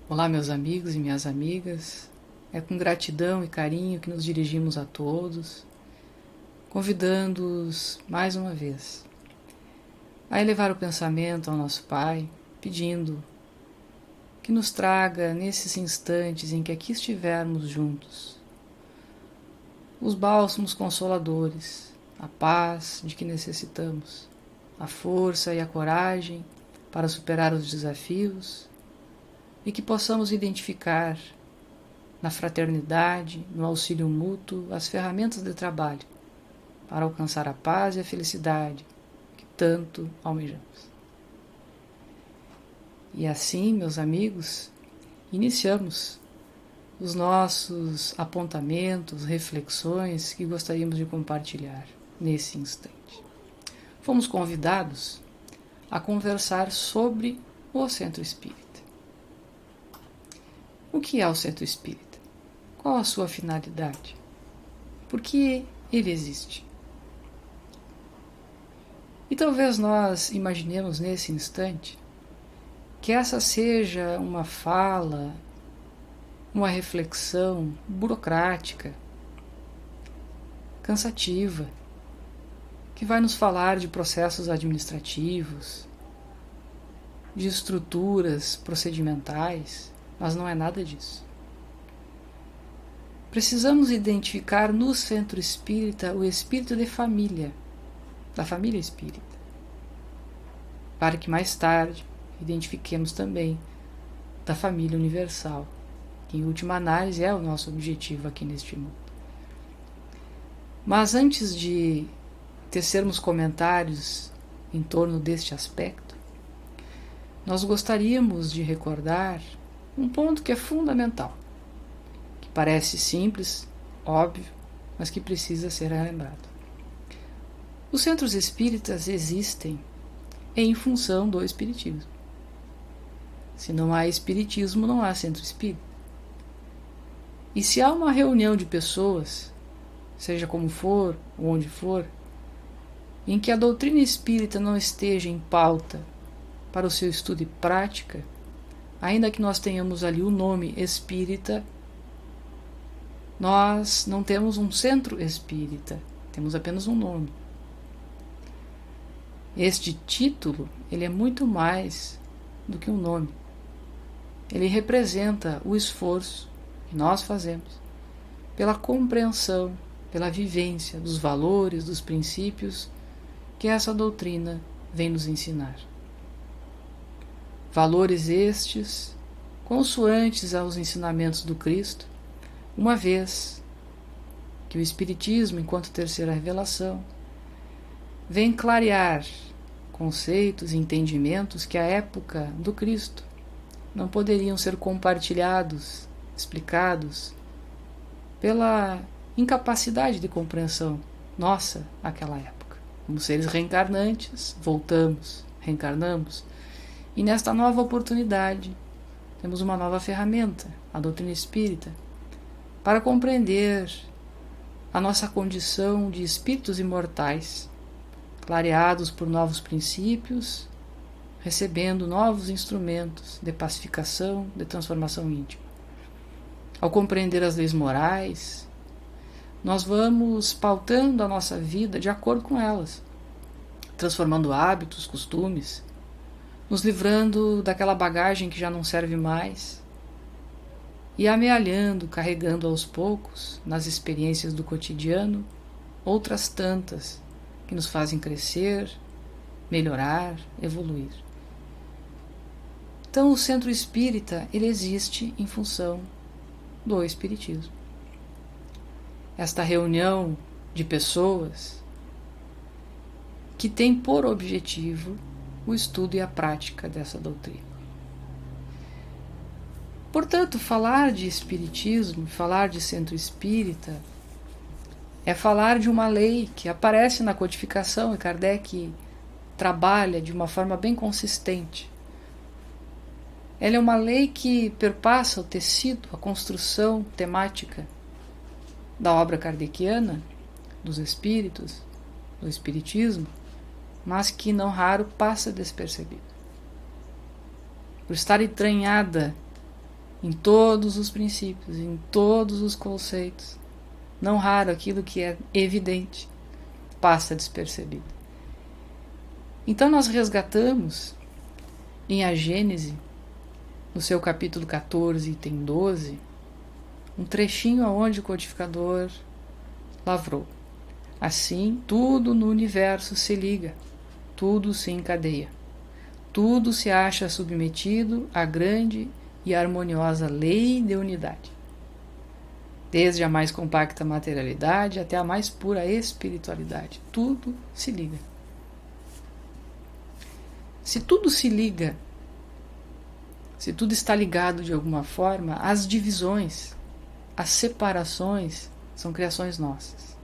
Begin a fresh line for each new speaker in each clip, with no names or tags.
Olá, meus amigos e minhas amigas. É com gratidão e carinho que nos dirigimos a todos, convidando-os mais uma vez a elevar o pensamento ao nosso Pai, pedindo que nos traga nesses instantes em que aqui estivermos juntos os bálsamos consoladores, a paz de que necessitamos, a força e a coragem para superar os desafios e que possamos identificar na fraternidade, no auxílio mútuo, as ferramentas de trabalho para alcançar a paz e a felicidade que tanto almejamos. E assim, meus amigos, iniciamos os nossos apontamentos, reflexões que gostaríamos de compartilhar nesse instante. Fomos convidados a conversar sobre o Centro Espírita. O que é o Centro Espírita? Qual a sua finalidade? Por que ele existe? E talvez nós imaginemos nesse instante que essa seja uma fala, uma reflexão burocrática, cansativa, que vai nos falar de processos administrativos, de estruturas procedimentais, mas não é nada disso. Precisamos identificar no Centro Espírita o espírito de família, da família espírita, para que mais tarde identifiquemos também da família universal, que em última análise é o nosso objetivo aqui neste mundo. Mas antes de tecermos comentários em torno deste aspecto, nós gostaríamos de recordar um ponto que é fundamental, que parece simples, óbvio, mas que precisa ser relembrado. Os centros espíritas existem em função do espiritismo. Se não há espiritismo, não há centro espírita. E se há uma reunião de pessoas, seja como for, ou onde for, em que a doutrina espírita não esteja em pauta para o seu estudo e prática, ainda que nós tenhamos ali o nome espírita, nós não temos um centro espírita, temos apenas um nome. Este título, ele é muito mais do que um nome. Ele representa o esforço que nós fazemos pela compreensão, pela vivência dos valores, dos princípios que essa doutrina vem nos ensinar. Valores estes consoantes aos ensinamentos do Cristo, uma vez que o Espiritismo, enquanto terceira revelação, vem clarear conceitos e entendimentos que à época do Cristo não poderiam ser compartilhados, explicados, pela incapacidade de compreensão nossa naquela época. Como seres reencarnantes, voltamos, reencarnamos, e nesta nova oportunidade temos uma nova ferramenta, a doutrina espírita, para compreender a nossa condição de espíritos imortais, clareados por novos princípios, recebendo novos instrumentos de pacificação, de transformação íntima. Ao compreender as leis morais, nós vamos pautando a nossa vida de acordo com elas, transformando hábitos, costumes, nos livrando daquela bagagem que já não serve mais e amealhando, carregando aos poucos, nas experiências do cotidiano, outras tantas que nos fazem crescer, melhorar, evoluir. Então o centro espírita, ele existe em função do espiritismo. Esta reunião de pessoas que tem por objetivo o estudo e a prática dessa doutrina. Portanto, falar de espiritismo, falar de centro espírita, é falar de uma lei que aparece na codificação, e Kardec trabalha de uma forma bem consistente. Ela é uma lei que perpassa o tecido, a construção temática da obra kardeciana, dos espíritos, do espiritismo, mas que não raro passa despercebida. Por estar entranhada em todos os princípios, em todos os conceitos. Não raro aquilo que é evidente passa despercebido. Então nós resgatamos em A Gênese, no seu capítulo 14, item 12, um trechinho onde o codificador lavrou. Assim, tudo no universo se liga, tudo se encadeia, tudo se acha submetido à grande e harmoniosa lei de unidade, desde a mais compacta materialidade até a mais pura espiritualidade. Tudo se liga. Se tudo se liga, se tudo está ligado de alguma forma, as divisões, as separações são criações nossas.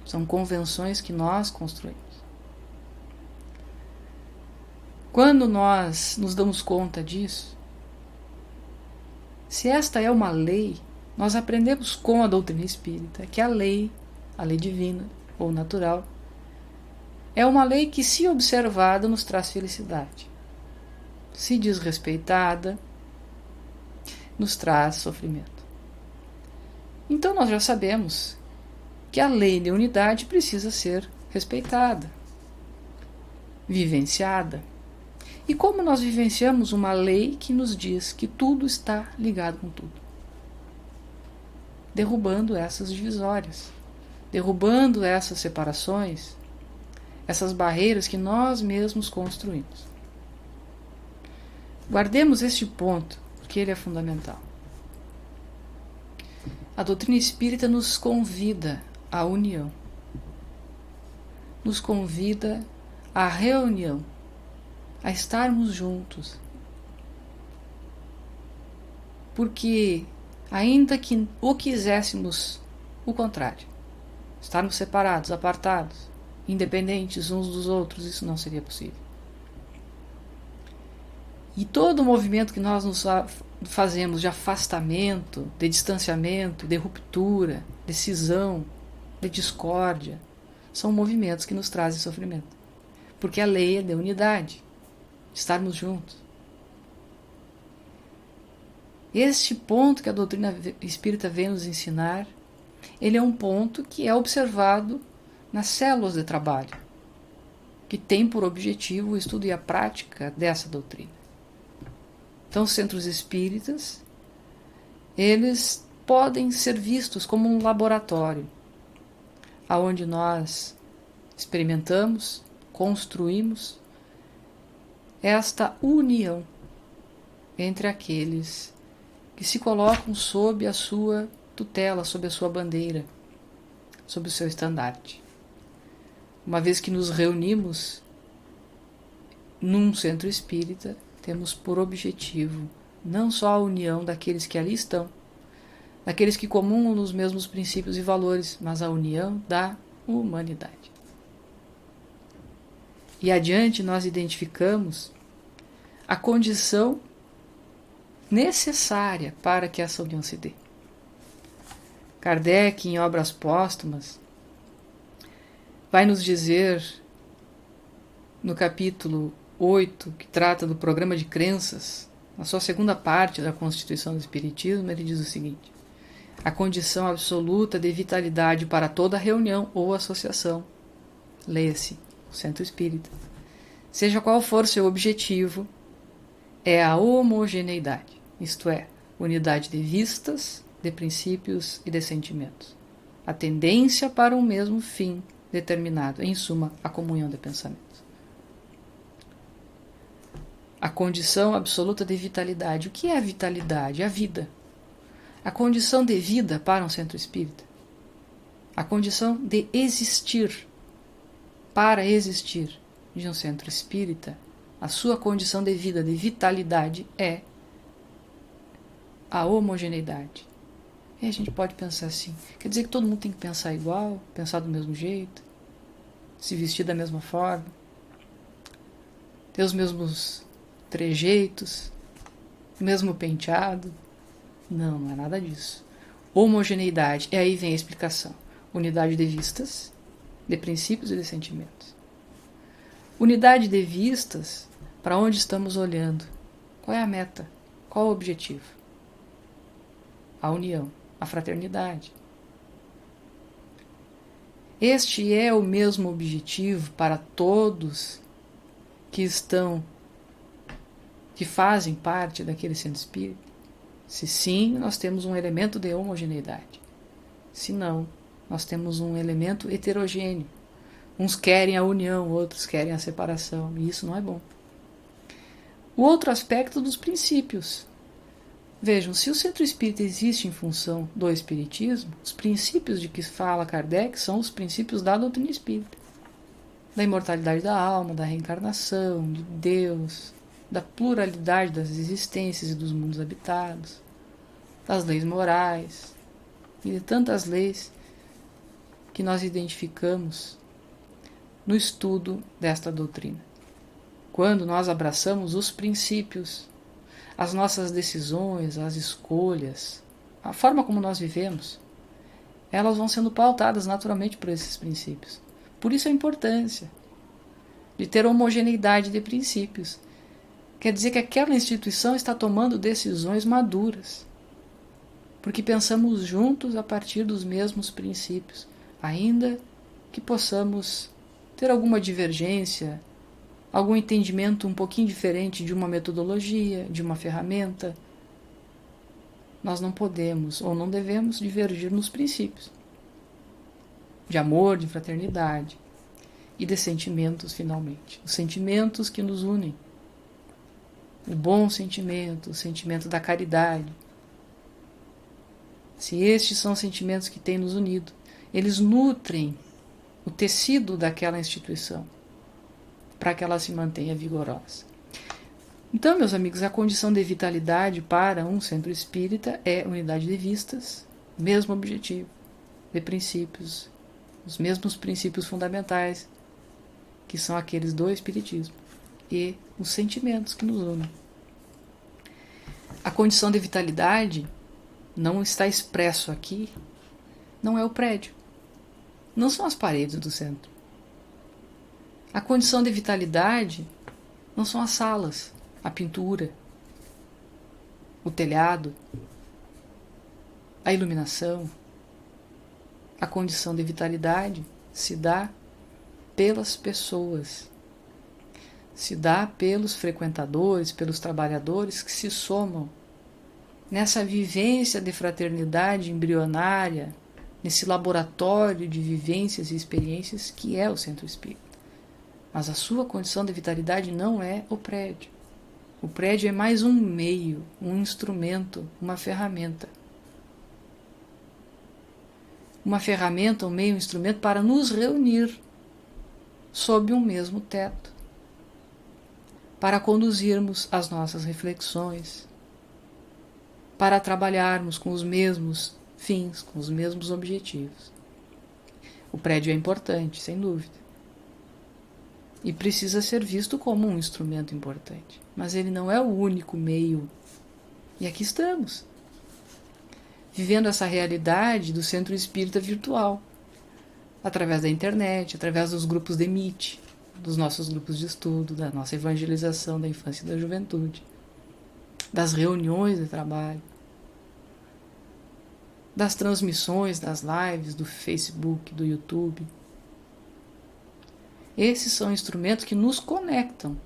São convenções que nós construímos. Quando nós nos damos conta disso, se esta é uma lei, nós aprendemos com a doutrina espírita que a lei divina ou natural, é uma lei que, se observada, nos traz felicidade. Se desrespeitada, nos traz sofrimento. Então nós já sabemos que a lei de unidade precisa ser respeitada, vivenciada. E como nós vivenciamos uma lei que nos diz que tudo está ligado com tudo? Derrubando essas divisórias, derrubando essas separações, essas barreiras que nós mesmos construímos. Guardemos este ponto, porque ele é fundamental. A doutrina espírita nos convida à união, nos convida à reunião, a estarmos juntos. Porque, ainda que o quiséssemos o contrário, estarmos separados, apartados, independentes uns dos outros, isso não seria possível. E todo o movimento que nós nos fazemos de afastamento, de distanciamento, de ruptura, de cisão, de discórdia, são movimentos que nos trazem sofrimento. Porque a lei é de unidade, estarmos juntos. Este ponto que a doutrina espírita vem nos ensinar, ele é um ponto que é observado nas células de trabalho, que tem por objetivo o estudo e a prática dessa doutrina. Então, os centros espíritas, eles podem ser vistos como um laboratório, onde nós experimentamos, construímos esta união entre aqueles que se colocam sob a sua tutela, sob a sua bandeira, sob o seu estandarte. Uma vez que nos reunimos num centro espírita, temos por objetivo não só a união daqueles que ali estão, daqueles que comungam nos mesmos princípios e valores, mas a união da humanidade. E adiante nós identificamos a condição necessária para que essa união se dê. Kardec, em Obras Póstumas, vai nos dizer, no capítulo 8, que trata do programa de crenças, na sua segunda parte da Constituição do Espiritismo, ele diz o seguinte: a condição absoluta de vitalidade para toda reunião ou associação, leia-se, o Centro Espírita, seja qual for seu objetivo, é a homogeneidade, isto é, unidade de vistas, de princípios e de sentimentos. A tendência para um mesmo fim determinado, em suma, a comunhão de pensamentos. A condição absoluta de vitalidade. O que é a vitalidade? A vida. A condição de vida para um centro espírita. A condição de existir. Para existir de um centro espírita, a sua condição de vida, de vitalidade, é a homogeneidade. E a gente pode pensar assim, quer dizer que todo mundo tem que pensar igual, pensar do mesmo jeito, se vestir da mesma forma, ter os mesmos trejeitos, o mesmo penteado? Não, não é nada disso. Homogeneidade, e aí vem a explicação. Unidade de vistas, de princípios e de sentimentos. Unidade de vistas, para onde estamos olhando? Qual é a meta? Qual o objetivo? a união, a fraternidade. Este é o mesmo objetivo para todos que fazem parte daquele centro espírita? Se sim, nós temos um elemento de homogeneidade. Se não, nós temos um elemento heterogêneo. Uns querem a união, outros querem a separação, e isso não é bom. O outro aspecto dos princípios. Vejam, se o centro espírita existe em função do espiritismo, os princípios de que fala Kardec são os princípios da doutrina espírita. Da imortalidade da alma, da reencarnação, de Deus, da pluralidade das existências e dos mundos habitados, das leis morais e de tantas leis que nós identificamos no estudo desta doutrina. Quando nós abraçamos os princípios, as nossas decisões, as escolhas, a forma como nós vivemos, elas vão sendo pautadas naturalmente por esses princípios. Por isso a importância de ter homogeneidade de princípios. Quer dizer que aquela instituição está tomando decisões maduras, porque pensamos juntos a partir dos mesmos princípios, ainda que possamos ter alguma divergência, algum entendimento um pouquinho diferente de uma metodologia, de uma ferramenta. Nós não podemos ou não devemos divergir nos princípios de amor, de fraternidade e de sentimentos, finalmente. Os sentimentos que nos unem. O bom sentimento, o sentimento da caridade. Se estes são sentimentos que têm nos unido, eles nutrem o tecido daquela instituição para que ela se mantenha vigorosa. Então, meus amigos, a condição de vitalidade para um centro espírita é unidade de vistas, mesmo objetivo, de princípios, os mesmos princípios fundamentais, que são aqueles do espiritismo, e os sentimentos que nos unem. A condição de vitalidade não está expresso aqui, não é o prédio, não são as paredes do centro. A condição de vitalidade não são as salas, a pintura, o telhado, a iluminação. A condição de vitalidade se dá pelas pessoas, se dá pelos frequentadores, pelos trabalhadores que se somam nessa vivência de fraternidade embrionária, nesse laboratório de vivências e experiências que é o centro espírita. Mas a sua condição de vitalidade não é o prédio. O prédio é mais um meio, um instrumento, uma ferramenta. Uma ferramenta, um meio, um instrumento para nos reunir sob um mesmo teto, para conduzirmos as nossas reflexões, para trabalharmos com os mesmos fins, com os mesmos objetivos. O prédio é importante, sem dúvida, e precisa ser visto como um instrumento importante, mas ele não é o único meio. E aqui estamos, vivendo essa realidade do centro espírita virtual, através da internet, através dos grupos de Meet, dos nossos grupos de estudo, da nossa evangelização da infância e da juventude, das reuniões de trabalho, das transmissões, das lives, do Facebook, do YouTube. Esses são instrumentos que nos conectam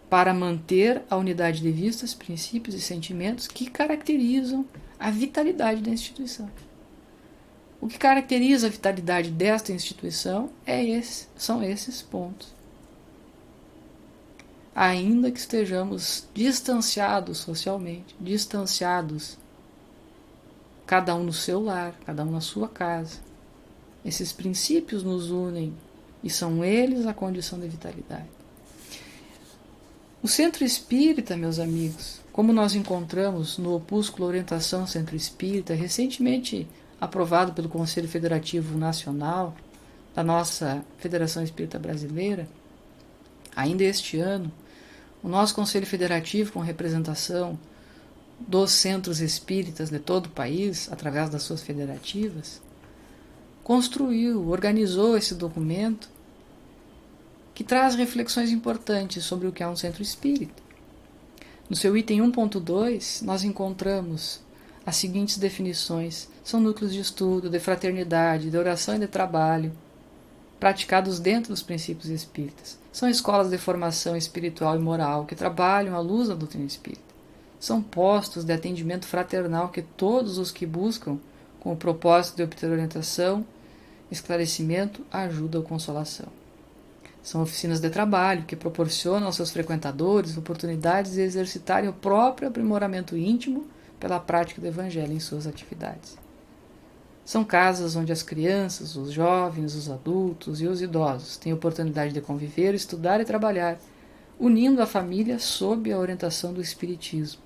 para manter a unidade de vistas, princípios e sentimentos que caracterizam a vitalidade da instituição. O que caracteriza a vitalidade desta instituição são esses pontos. Ainda que estejamos distanciados socialmente, distanciados, cada um no seu lar, cada um na sua casa, esses princípios nos unem e são eles a condição de vitalidade. O Centro Espírita, meus amigos, como nós encontramos no opúsculo Orientação Centro Espírita, recentemente aprovado pelo Conselho Federativo Nacional da nossa Federação Espírita Brasileira, ainda este ano, o nosso Conselho Federativo, com representação dos centros espíritas de todo o país, através das suas federativas, organizou esse documento que traz reflexões importantes sobre o que é um centro espírita. No seu item 1.2, nós encontramos as seguintes definições. São núcleos de estudo, de fraternidade, de oração e de trabalho, praticados dentro dos princípios espíritas. São escolas de formação espiritual e moral que trabalham à luz da doutrina espírita. São postos de atendimento fraternal que todos os que buscam, com o propósito de obter orientação, esclarecimento, ajuda ou consolação. São oficinas de trabalho que proporcionam aos seus frequentadores oportunidades de exercitarem o próprio aprimoramento íntimo pela prática do Evangelho em suas atividades. São casas onde as crianças, os jovens, os adultos e os idosos têm oportunidade de conviver, estudar e trabalhar, unindo a família sob a orientação do Espiritismo.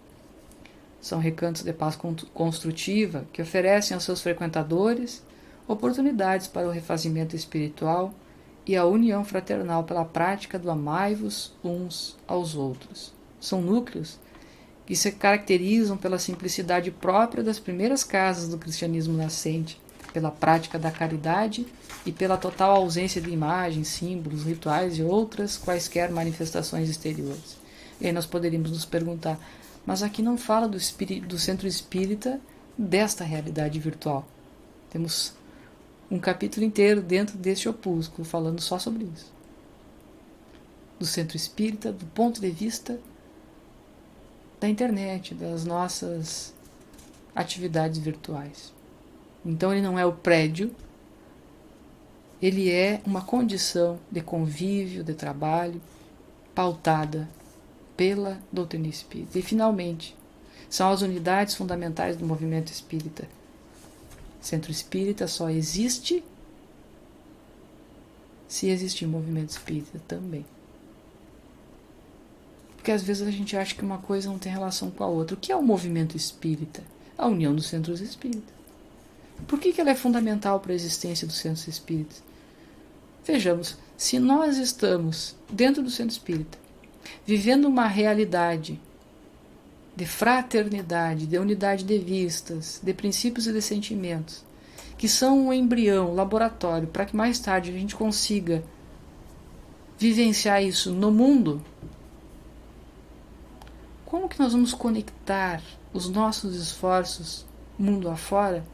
São recantos de paz construtiva que oferecem aos seus frequentadores oportunidades para o refazimento espiritual e a união fraternal pela prática do amai-vos uns aos outros. São núcleos que se caracterizam pela simplicidade própria das primeiras casas do cristianismo nascente, pela prática da caridade e pela total ausência de imagens, símbolos, rituais e outras quaisquer manifestações exteriores. E aí nós poderíamos nos perguntar, mas aqui não fala do centro espírita desta realidade virtual. Temos um capítulo inteiro dentro deste opúsculo falando só sobre isso. Do centro espírita, do ponto de vista da internet, das nossas atividades virtuais. Então ele não é o prédio, ele é uma condição de convívio, de trabalho, pautada pela doutrina espírita. E finalmente, são as unidades fundamentais do movimento espírita. Centro espírita só existe se existir movimento espírita também. Porque às vezes a gente acha que uma coisa não tem relação com a outra. O que é o movimento espírita? A união dos centros espíritas. Por que ela é fundamental para a existência dos centros espíritas? Vejamos, se nós estamos dentro do centro espírita, vivendo uma realidade de fraternidade, de unidade de vistas, de princípios e de sentimentos, que são um embrião, laboratório, para que mais tarde a gente consiga vivenciar isso no mundo, como que nós vamos conectar os nossos esforços mundo afora?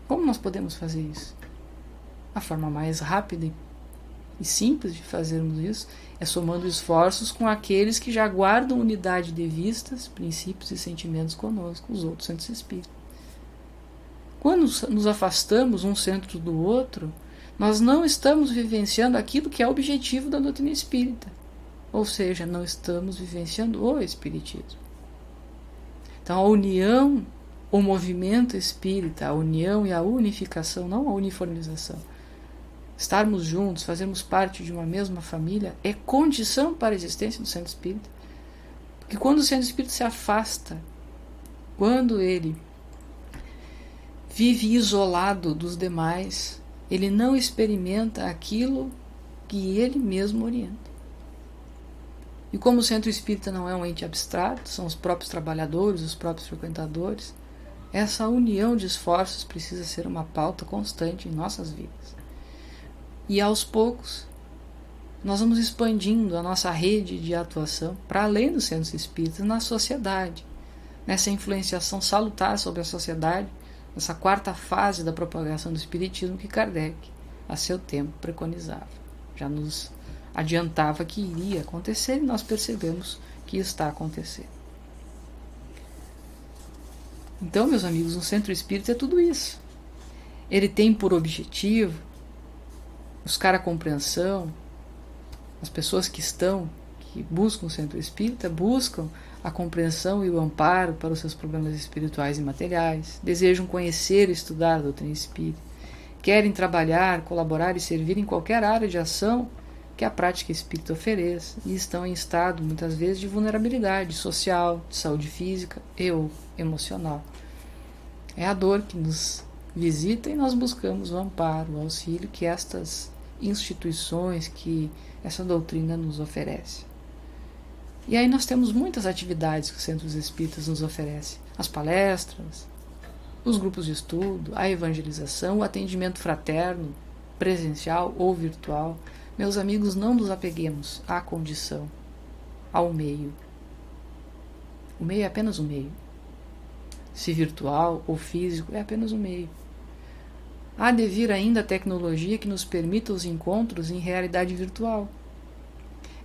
Como nós podemos fazer isso? A forma mais rápida e simples de fazermos isso é somando esforços com aqueles que já guardam unidade de vistas, princípios e sentimentos conosco, os outros centros espíritas. Quando nos afastamos um centro do outro, nós não estamos vivenciando aquilo que é o objetivo da doutrina espírita. Ou seja, não estamos vivenciando o espiritismo. Então a união, o movimento espírita, a união e a unificação, não a uniformização, estarmos juntos, fazermos parte de uma mesma família, é condição para a existência do centro espírita. Porque quando o centro espírita se afasta, quando ele vive isolado dos demais, ele não experimenta aquilo que ele mesmo orienta. E como o centro espírita não é um ente abstrato, são os próprios trabalhadores, os próprios frequentadores, essa união de esforços precisa ser uma pauta constante em nossas vidas. E aos poucos, nós vamos expandindo a nossa rede de atuação para além dos centros espíritas na sociedade, nessa influenciação salutar sobre a sociedade, nessa quarta fase da propagação do espiritismo que Kardec, a seu tempo, preconizava. Já nos adiantava que iria acontecer e nós percebemos que está acontecendo. Então, meus amigos, um centro espírita é tudo isso. Ele tem por objetivo buscar a compreensão. As pessoas que buscam o centro espírita, buscam a compreensão e o amparo para os seus problemas espirituais e materiais, desejam conhecer e estudar a doutrina espírita, querem trabalhar, colaborar e servir em qualquer área de ação que a prática espírita ofereça, e estão em estado, muitas vezes, de vulnerabilidade social, de saúde física e ou emocional. É a dor que nos visita e nós buscamos o amparo, o auxílio que estas instituições, que essa doutrina nos oferece. E aí nós temos muitas atividades que os centros espíritas nos oferecem. As palestras, os grupos de estudo, a evangelização, o atendimento fraterno, presencial ou virtual. Meus amigos, não nos apeguemos à condição, ao meio. O meio é apenas o meio. se virtual ou físico, é apenas um meio. Há de vir ainda a tecnologia que nos permita os encontros em realidade virtual,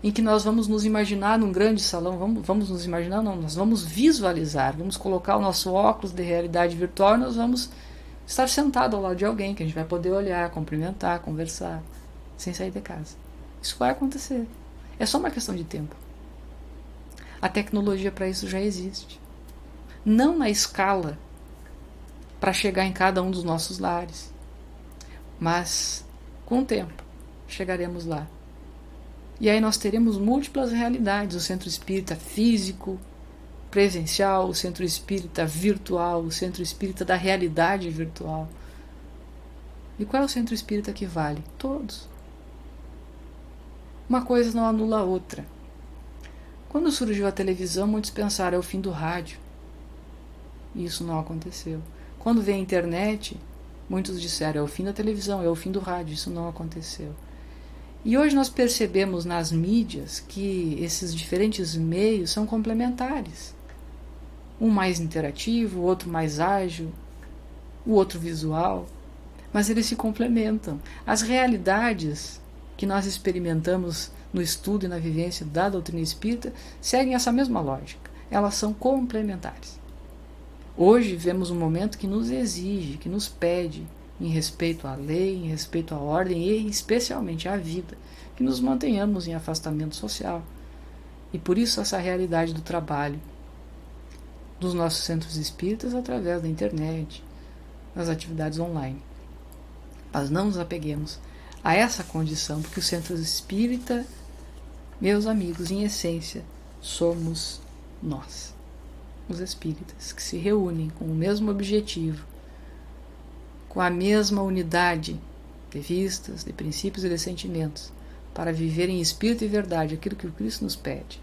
em que nós vamos nos imaginar num grande salão, vamos nos imaginar, não, nós vamos visualizar, vamos colocar o nosso óculos de realidade virtual e nós vamos estar sentado ao lado de alguém que a gente vai poder olhar, cumprimentar, conversar, sem sair de casa. Isso vai acontecer. É só uma questão de tempo. A tecnologia para isso já existe. Não na escala para chegar em cada um dos nossos lares, mas com o tempo chegaremos lá. E aí nós teremos múltiplas realidades: o centro espírita físico, presencial, o centro espírita virtual, o centro espírita da realidade virtual. E qual é o centro espírita que vale? Todos. Uma coisa não anula a outra. Quando surgiu a televisão, muitos pensaram, é o fim do rádio. E isso não aconteceu. Quando veio a internet, muitos disseram, é o fim da televisão, é o fim do rádio. Isso não aconteceu. E hoje nós percebemos nas mídias que esses diferentes meios são complementares. Um mais interativo, o outro mais ágil, o outro visual. Mas eles se complementam. As realidades que nós experimentamos no estudo e na vivência da doutrina espírita seguem essa mesma lógica. Elas são complementares. Hoje vivemos um momento que nos exige, que nos pede, em respeito à lei, em respeito à ordem e especialmente à vida, que nos mantenhamos em afastamento social. E por isso essa realidade do trabalho dos nossos centros espíritas através da internet, das atividades online. Mas não nos apeguemos a essa condição, porque o centro espírita, meus amigos, em essência, somos nós, os espíritas, que se reúnem com o mesmo objetivo, com a mesma unidade de vistas, de princípios e de sentimentos, para viver em espírito e verdade aquilo que o Cristo nos pede,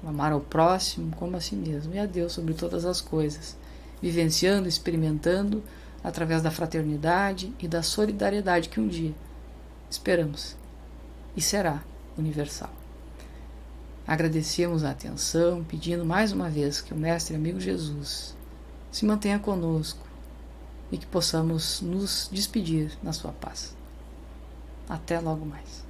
amar ao próximo como a si mesmo e a Deus sobre todas as coisas, vivenciando, experimentando através da fraternidade e da solidariedade que um dia esperamos e será universal. Agradecemos a atenção, pedindo mais uma vez que o Mestre Amigo Jesus se mantenha conosco e que possamos nos despedir na sua paz. Até logo mais.